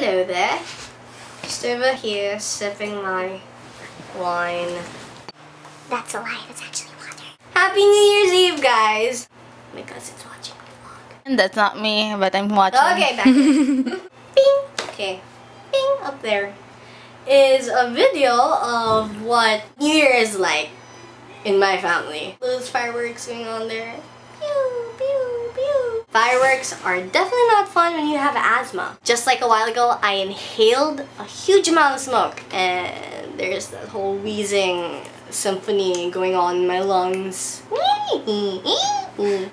Hello there. Just over here sipping my wine. That's a lie, that's actually water. Happy New Year's Eve, guys! My cousin's watching my vlog. That's not me, but I'm watching. Okay, back here. Bing! Okay. Bing! Up there is a video of what New Year is like in my family. Those fireworks going on there. Pew! Pew! Pew! Fireworks are definitely not fun when you have asthma. Just like a while ago, I inhaled a huge amount of smoke and there's that whole wheezing symphony going on in my lungs.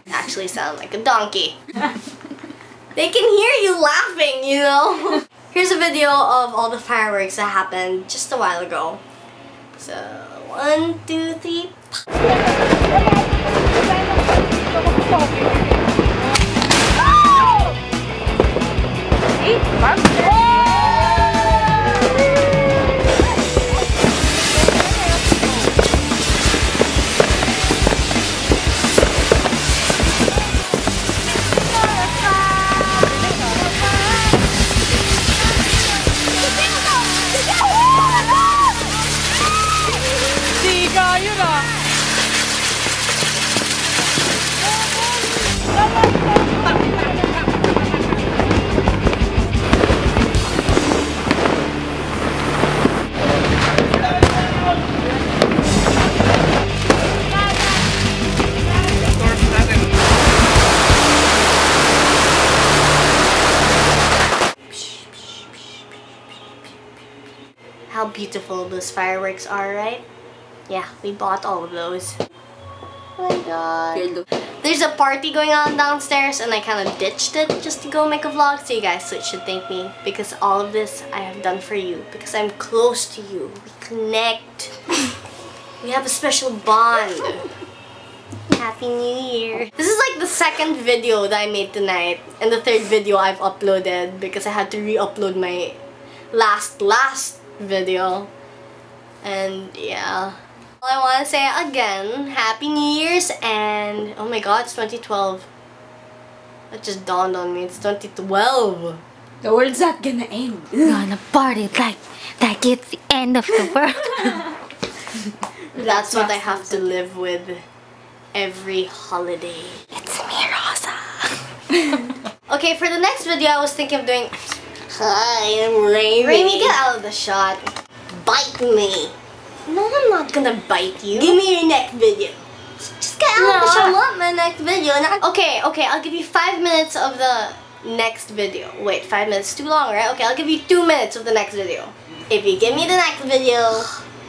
Actually sound like a donkey. They can hear you laughing, you know? Here's a video of all the fireworks that happened just a while ago. So, 1, 2, 3. How beautiful those fireworks are, right? Yeah, we bought all of those. Oh my god. There's a party going on downstairs and I kind of ditched it just to go make a vlog, so you guys should thank me because all of this I have done for you because I'm close to you. We connect. We have a special bond. Happy New Year. This is like the second video that I made tonight and the third video I've uploaded because I had to re-upload my last video. And yeah. I want to say again, Happy New Year's and oh my god, it's 2012. That just dawned on me, it's 2012. The world's not gonna end. Gonna party like it's the end of the world. That's what I have to live with every holiday. It's me, Rosa. Okay, for the next video I was thinking of doing... Hi, I'm Raimi. Raimi, get out of the shot. Bite me. No, I'm not gonna bite you. Give me your next video. Just get out of the shot. I want my next video. Okay, I'll give you 5 minutes of the next video. Wait, 5 minutes too long, right? Okay, I'll give you 2 minutes of the next video. If you give me the next video,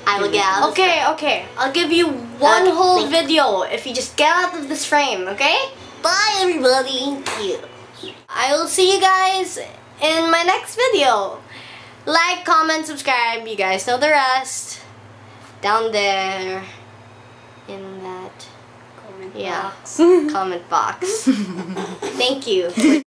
I will get out of this frame. Okay. I'll give you one whole video if you just get out of this frame, okay? Bye, everybody. Thank you. I will see you guys in my next video. Like, comment, subscribe. You guys know the rest. Down there in that comment box. Comment box. Thank you.